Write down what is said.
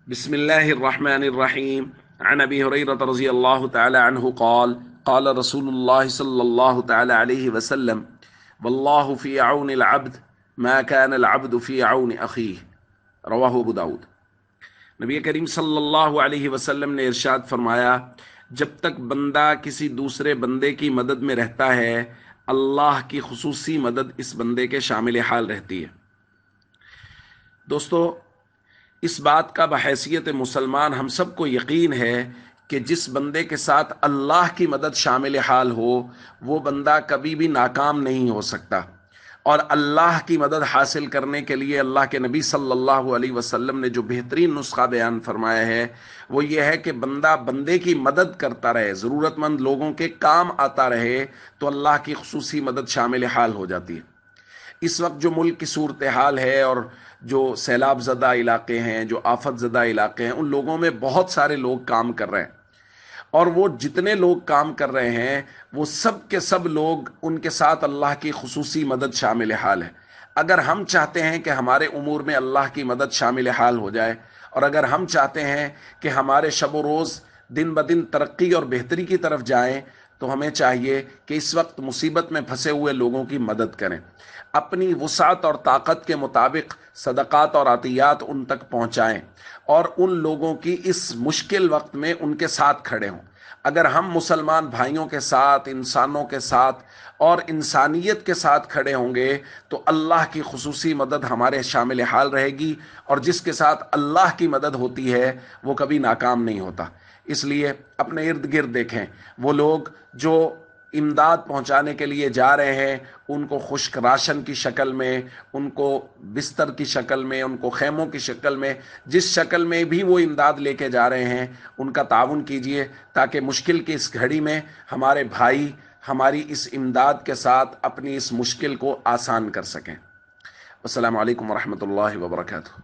बिस्मिल्लाहिर्रहमानिर्रहीम अन अबी हुरैरह रज़ियल्लाहु तआला अन्हु क़ाल रसूलुल्लाह सल्लल्लाहु तआला अलैहि वसल्लम वल्लाहु फ़ी औनिल अब्द मा कानल अब्दु फ़ी औनि अख़ीह रवाहु अबू दाऊद। नबी करीम सल्लल्लाहु अलैहि वसल्लम ने इरशाद फरमाया, जब तक बंदा किसी दूसरे बंदे की मदद में रहता है, अल्लाह की खुसूसी मदद इस बंदे के शामिल हाल रहती है। दोस्तों, इस बात का बहैसियत मुसलमान हम सबको यकीन है कि जिस बंदे के साथ अल्लाह की मदद शामिल हाल हो, वो बंदा कभी भी नाकाम नहीं हो सकता। और अल्लाह की मदद हासिल करने के लिए अल्लाह के नबी सल्लल्लाहु अलैहि वसल्लम ने जो बेहतरीन नुस्खा बयान फरमाया है वो ये है कि बंदा बंदे की मदद करता रहे, ज़रूरतमंद लोगों के काम आता रहे, तो अल्लाह की खुसूसी मदद शामिल हाल हो जाती है। इस वक्त जो मुल्क की सूरत हाल है और जो सैलाब ज़दा इलाके हैं, जो आफत ज़दा इलाके हैं, उन लोगों में बहुत सारे लोग काम कर रहे हैं। और वो जितने लोग काम कर रहे हैं वो सब के सब लोग, उनके साथ अल्लाह की खुसूसी मदद शामिल हाल है। अगर हम चाहते हैं कि हमारे उमूर में अल्लाह की मदद शामिल हाल हो जाए, और अगर हम चाहते हैं कि हमारे शब व रोज़ दिन ब दिन तरक्की और बेहतरी की तरफ जाएं, तो हमें चाहिए कि इस वक्त मुसीबत में फंसे हुए लोगों की मदद करें। अपनी वसात और ताकत के मुताबिक सदक़ात और अतियात उन तक पहुँचाएँ और उन लोगों की इस मुश्किल वक्त में उनके साथ खड़े हों। अगर हम मुसलमान भाइयों के साथ, इंसानों के साथ और इंसानियत के साथ खड़े होंगे, तो अल्लाह की खुसूसी मदद हमारे शामिल हाल रहेगी, और जिसके साथ अल्लाह की मदद होती है वो कभी नाकाम नहीं होता। इसलिए अपने इर्द गिर्द देखें, वो लोग जो इमदाद पहुंचाने के लिए जा रहे हैं, उनको खुश्क राशन की शक्ल में, उनको बिस्तर की शक्ल में, उनको खेमों की शक्ल में, जिस शक्ल में भी वो इमदाद लेके जा रहे हैं, उनका ताउन कीजिए, ताकि मुश्किल की इस घड़ी में हमारे भाई हमारी इस इमदाद के साथ अपनी इस मुश्किल को आसान कर सकें। अस्सलामु अलैकुम वरहमतुल्लाहि वबरकातुहू।